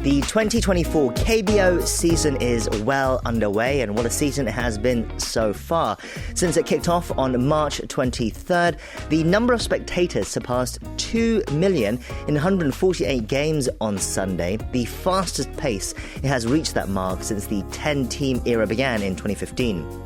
The 2024 KBO season is well underway, and what a season it has been so far. Since it kicked off on March 23rd, the number of spectators surpassed 2 million in 148 games on Sunday, the fastest pace it has reached that mark since the 10-team era began in 2015.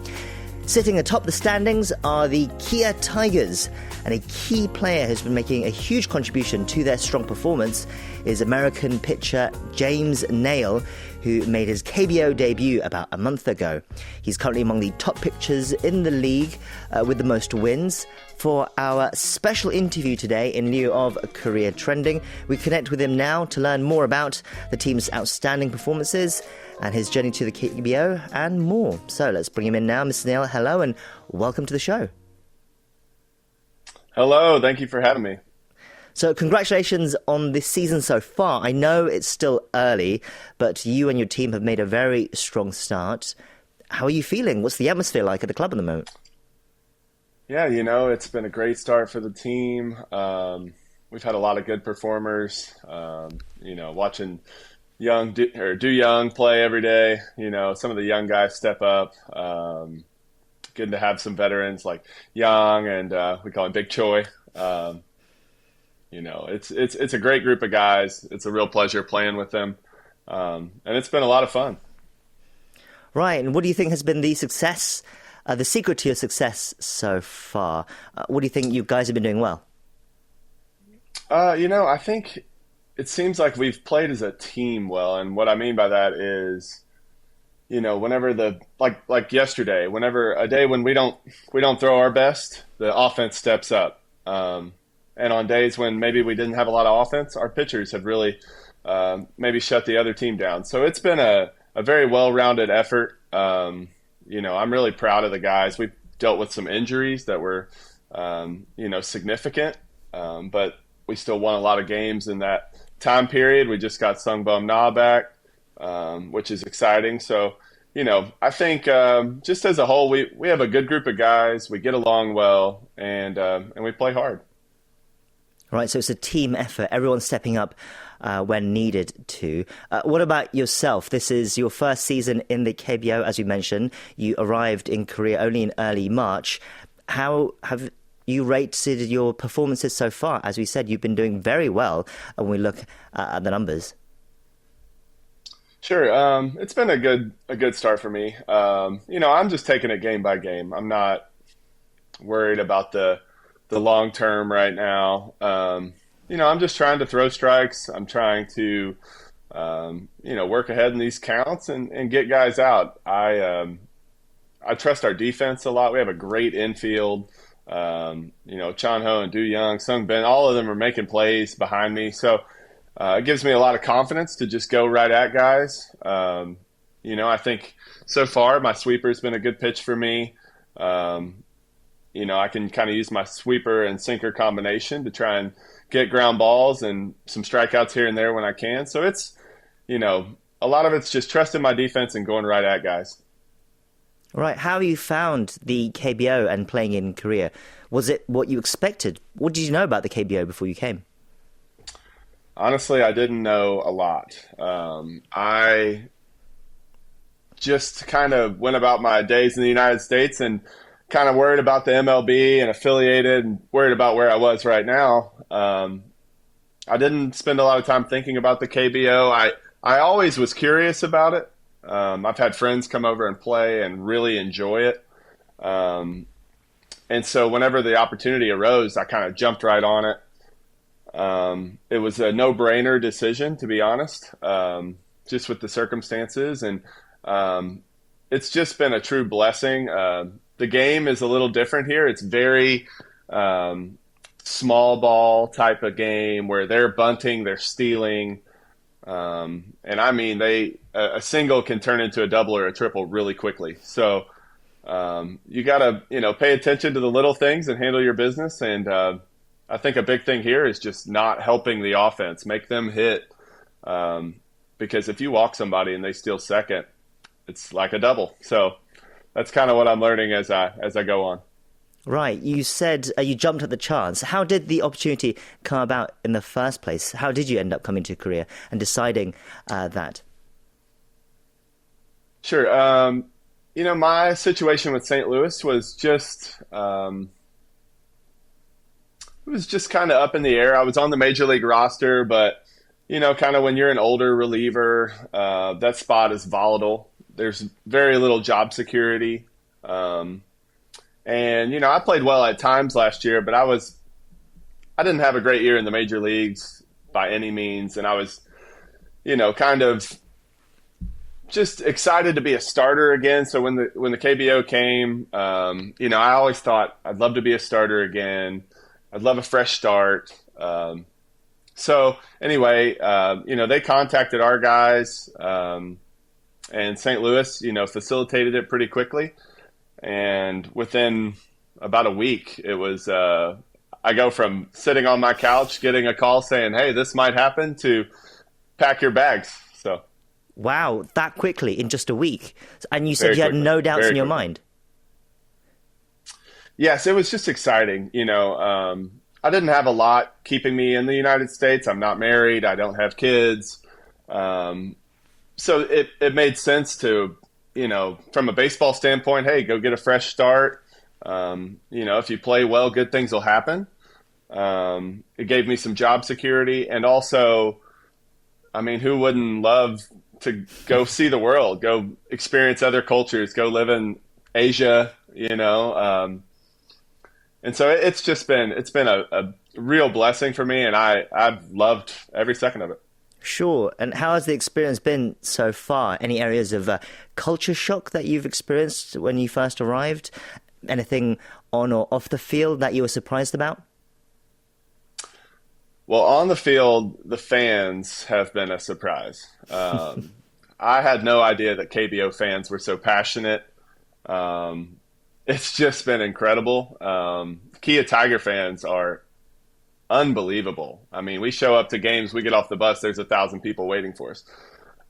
Sitting atop the standings are the Kia Tigers, and a key player who's been making a huge contribution to their strong performance is American pitcher James Naile, who made his KBO debut about a month ago. He's currently among the top pitchers in the league with the most wins. For our special interview today, in lieu of Korea Trending, we connect with him now to learn more about the team's outstanding performances and his journey to the KBO and more. So let's bring him in now. Mr. Naile, hello and welcome to the show. Hello, thank you for having me. So congratulations on this season so far. I know it's still early, but you and your team have made a very strong start. How are you feeling? What's the atmosphere like at the club at the moment? Yeah, it's been a great start for the team. We've had a lot of good performers. Watching Do Young play every day. Some of the young guys step up. Good to have some veterans like Young and we call him Big Choi. It's a great group of guys. It's a real pleasure playing with them, and it's been a lot of fun. Right, and what do you think has been the success, the secret to your success so far? What do you think you guys have been doing well? I think it seems like we've played as a team well, and what I mean by that is, whenever like yesterday, whenever a day when we don't throw our best, the offense steps up. And on days when maybe we didn't have a lot of offense, our pitchers have really maybe shut the other team down. So it's been a very well-rounded effort. I'm really proud of the guys. We've dealt with some injuries that were, significant, but we still won a lot of games in that time period. We just got Sung Bum Na back, which is exciting. So, I think just as a whole, we have a good group of guys. We get along well, and we play hard. Right, so it's a team effort, everyone stepping up when needed to. What about yourself? This is your first season in the KBO, as you mentioned. You arrived in Korea only in early March. How have you rated your performances so far? As we said, you've been doing very well when we look at the numbers. Sure, it's been a good start for me. I'm just taking it game by game. I'm not worried about the long term right now. I'm just trying to throw strikes. I'm trying to, work ahead in these counts and get guys out. I trust our defense a lot. We have a great infield. Chan Ho and Do Young, Sung Bin, all of them are making plays behind me. So it gives me a lot of confidence to just go right at guys. I think so far my sweeper's been a good pitch for me. I can kind of use my sweeper and sinker combination to try and get ground balls and some strikeouts here and there when I can. So it's, a lot of it's just trusting my defense and going right at guys. Right. How have you found the KBO and playing in Korea? Was it what you expected? What did you know about the KBO before you came? Honestly, I didn't know a lot. I just kind of went about my days in the United States and kind of worried about the MLB and affiliated and worried about where I was right now. I didn't spend a lot of time thinking about the KBO. I always was curious about it. I've had friends come over and play and really enjoy it. And so whenever the opportunity arose, I kind of jumped right on it. It was a no-brainer decision, to be honest, just with the circumstances. And it's just been a true blessing. The game is a little different here. It's very small ball type of game where they're bunting, they're stealing. And I mean, a single can turn into a double or a triple really quickly. So you got to, pay attention to the little things and handle your business. And I think a big thing here is just not helping the offense, make them hit. Because if you walk somebody and they steal second, it's like a double. So that's kind of what I'm learning as I go on. Right. You said you jumped at the chance. How did the opportunity come about in the first place? How did you end up coming to Korea and deciding that? Sure. My situation with St. Louis was just it was just kind of up in the air. I was on the major league roster, but kind of when you're an older reliever, that spot is volatile. There's very little job security. And I played well at times last year, but I didn't have a great year in the major leagues by any means, and I was, kind of just excited to be a starter again. So when the KBO came, I always thought I'd love to be a starter again. I'd love a fresh start. So anyway, they contacted our guys, and St. Louis, facilitated it pretty quickly. And within about a week, it was, I go from sitting on my couch, getting a call saying, "Hey, this might happen," to pack your bags. So, wow, that quickly in just a week. And you said you had quickly, no doubts in your quickly. mind. Yes, it was just exciting. I didn't have a lot keeping me in the United States. I'm not married. I don't have kids. So it made sense to, from a baseball standpoint, hey, go get a fresh start. If you play well, good things will happen. It gave me some job security. And also, who wouldn't love to go see the world, go experience other cultures, go live in Asia, and so it's been a real blessing for me, and I've loved every second of it. Sure. And how has the experience been so far? Any areas of culture shock that you've experienced when you first arrived? Anything on or off the field that you were surprised about? Well, on the field, the fans have been a surprise. I had no idea that KBO fans were so passionate. It's just been incredible. Kia Tiger fans are unbelievable. We show up to games, we get off the bus, there's 1,000 people waiting for us.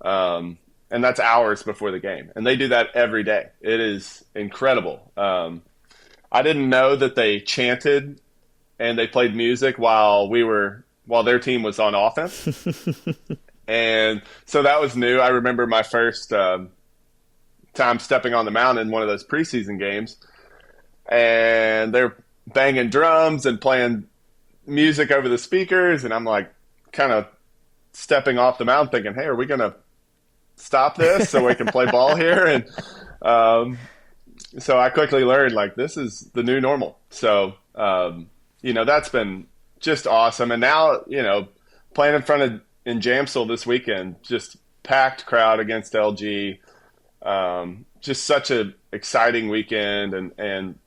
And that's hours before the game. And they do that every day. It is incredible. I didn't know that they chanted and they played music while their team was on offense. And so that was new. I remember my first time stepping on the mound in one of those preseason games, and they're banging drums and playing music over the speakers, and I'm like kind of stepping off the mound thinking, hey, are we going to stop this so we can play ball here? And so I quickly learned, like, this is the new normal. So, that's been just awesome. And now, playing in Jamsel this weekend, just packed crowd against LG. Just such an exciting weekend, and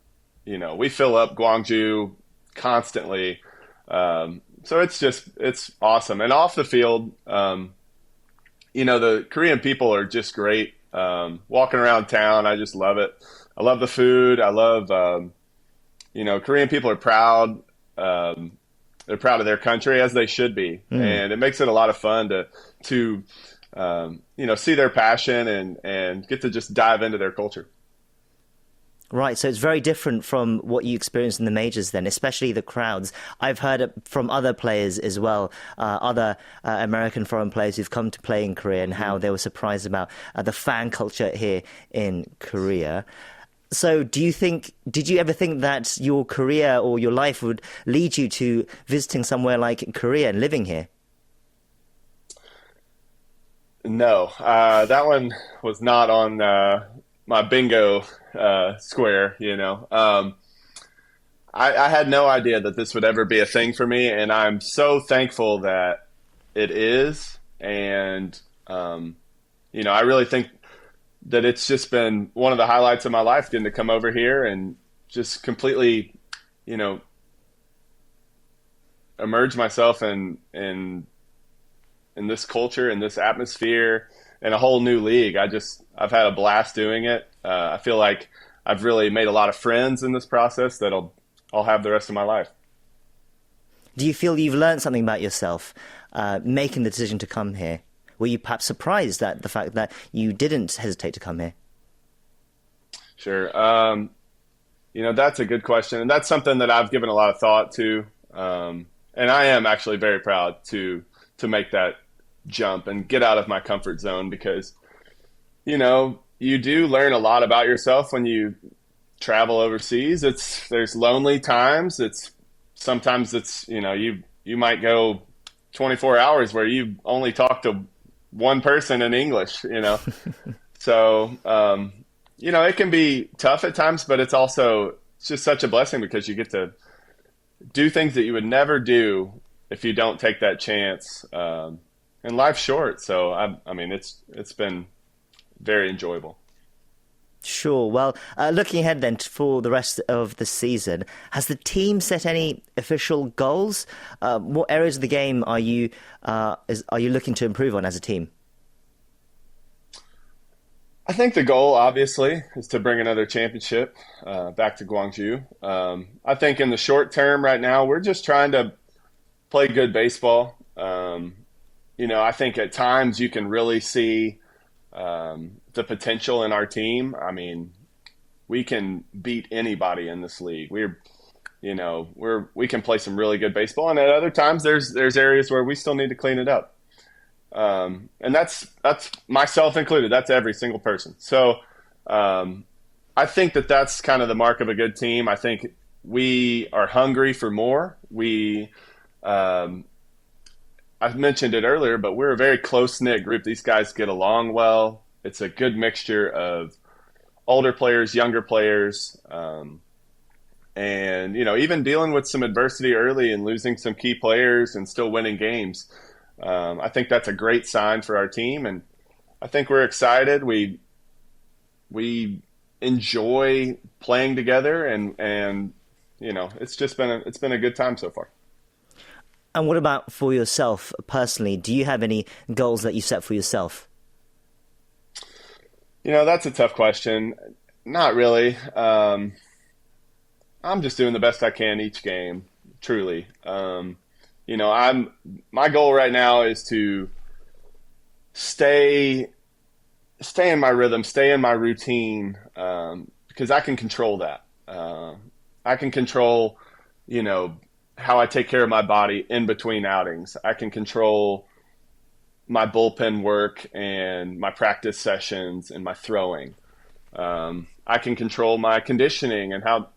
we fill up Gwangju constantly. So it's awesome. And off the field, the Korean people are just great. Walking around town, I just love it. I love the food. I love, Korean people are proud. They're proud of their country, as they should be. And it makes it a lot of fun to see their passion and get to just dive into their culture. Right, so it's very different from what you experienced in the majors then, especially the crowds. I've heard it from other players as well, other American foreign players who've come to play in Korea, and how they were surprised about the fan culture here in Korea. So did you ever think that your career or your life would lead you to visiting somewhere like Korea and living here? No, that one was not on my bingo square, I had no idea that this would ever be a thing for me, and I'm so thankful that it is. And, I really think that it's just been one of the highlights of my life, getting to come over here and just completely, immerse myself in this culture and this atmosphere and a whole new league. I've had a blast doing it. I feel like I've really made a lot of friends in this process that I'll have the rest of my life. Do you feel you've learned something about yourself making the decision to come here? Were you perhaps surprised at the fact that you didn't hesitate to come here? Sure. That's a good question, and that's something that I've given a lot of thought to. And I am actually very proud to make that jump and get out of my comfort zone because, you do learn a lot about yourself when you travel overseas. There's lonely times. Sometimes you might go 24 hours where you only talk to one person in English, So, it can be tough at times, but it's just such a blessing because you get to do things that you would never do if you don't take that chance. And life's short, so it's been very enjoyable. Sure. Well, looking ahead then for the rest of the season, has the team set any official goals? What areas of the game are you looking to improve on as a team? I think the goal, obviously, is to bring another championship back to Gwangju. I think in the short term right now, we're just trying to play good baseball. I think at times you can really see the potential in our team. We can beat anybody in this league. We can play some really good baseball, and at other times there's areas where we still need to clean it up. And that's myself included. That's every single person. So I think that's kind of the mark of a good team. I think we are hungry for more. I've mentioned it earlier, but we're a very close-knit group. These guys get along well. It's a good mixture of older players, younger players, and even dealing with some adversity early and losing some key players and still winning games. I think that's a great sign for our team, and I think we're excited. We enjoy playing together, and it's been a good time so far. And what about for yourself personally? Do you have any goals that you set for yourself? That's a tough question. Not really. I'm just doing the best I can each game, truly. My goal right now is to stay in my rhythm, stay in my routine, because I can control that. I can control, how I take care of my body in between outings. I can control my bullpen work and my practice sessions and my throwing. I can control my conditioning and how,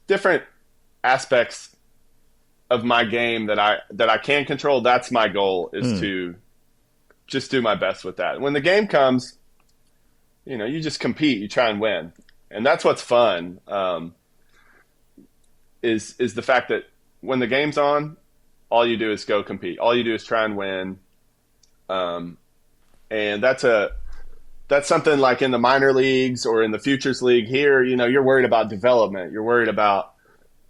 different aspects of my game that I can control. That's my goal, is to just do my best with that. When the game comes, you just compete, you try and win. And that's what's fun, is the fact that when the game's on, all you do is go compete. All you do is try and win. And that's something like in the minor leagues or in the futures league here, you're worried about development. You're worried about,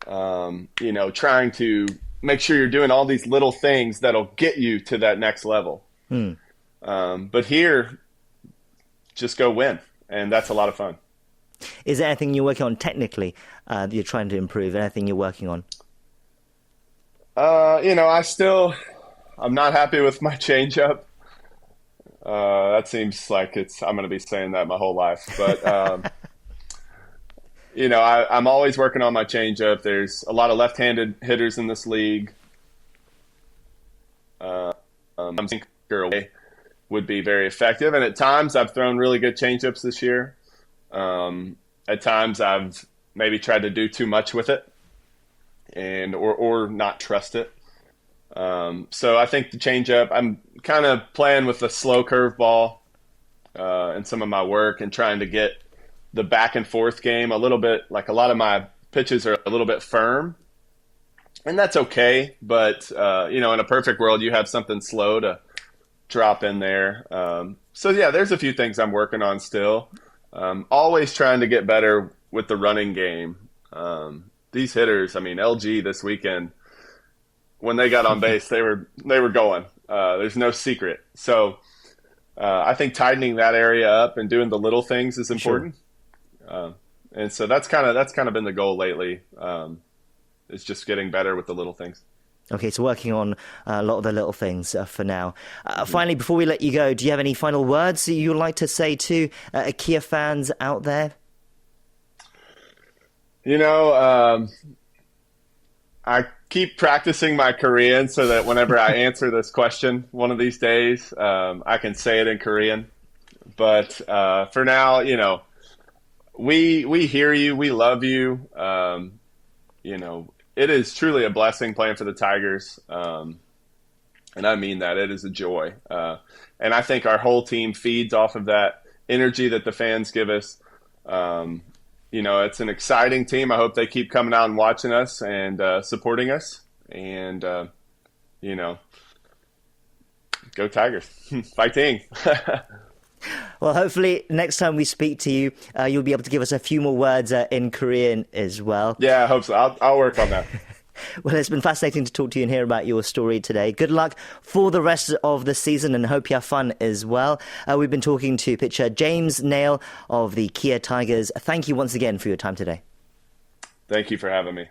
trying to make sure you're doing all these little things that'll get you to that next level. But here, just go win. And that's a lot of fun. Is there anything you're working on technically that you're trying to improve? Anything you're working on? I'm not happy with my changeup. That seems like I'm going to be saying that my whole life. But, I'm always working on my changeup. There's a lot of left-handed hitters in this league. I think would be very effective. And at times I've thrown really good changeups this year. At times I've maybe tried to do too much with it or not trust it. So I think the changeup, I'm kind of playing with the slow curveball in some of my work and trying to get the back and forth game a little bit, like a lot of my pitches are a little bit firm. And that's okay, but, in a perfect world, you have something slow to drop in there. There's a few things I'm working on still. Always trying to get better with the running game. These hitters, LG this weekend, when they got on base, they were going. There's no secret. So I think tightening that area up and doing the little things is important. Sure. And so that's kind of been the goal lately. Is just getting better with the little things. Okay, so working on a lot of the little things for now. Finally, before we let you go, do you have any final words you'd like to say to Kia fans out there? You know, I keep practicing my Korean so that whenever I answer this question one of these days, I can say it in Korean. But for now, we hear you, we love you. It is truly a blessing playing for the Tigers, and I mean that. It is a joy, and I think our whole team feeds off of that energy that the fans give us. It's an exciting team. I hope they keep coming out and watching us and supporting us. And, go Tigers. Fighting. Well, hopefully next time we speak to you, you'll be able to give us a few more words in Korean as well. Yeah, I hope so. I'll work on that. Well, it's been fascinating to talk to you and hear about your story today. Good luck for the rest of the season and hope you have fun as well. We've been talking to pitcher James Naile of the Kia Tigers. Thank you once again for your time today. Thank you for having me.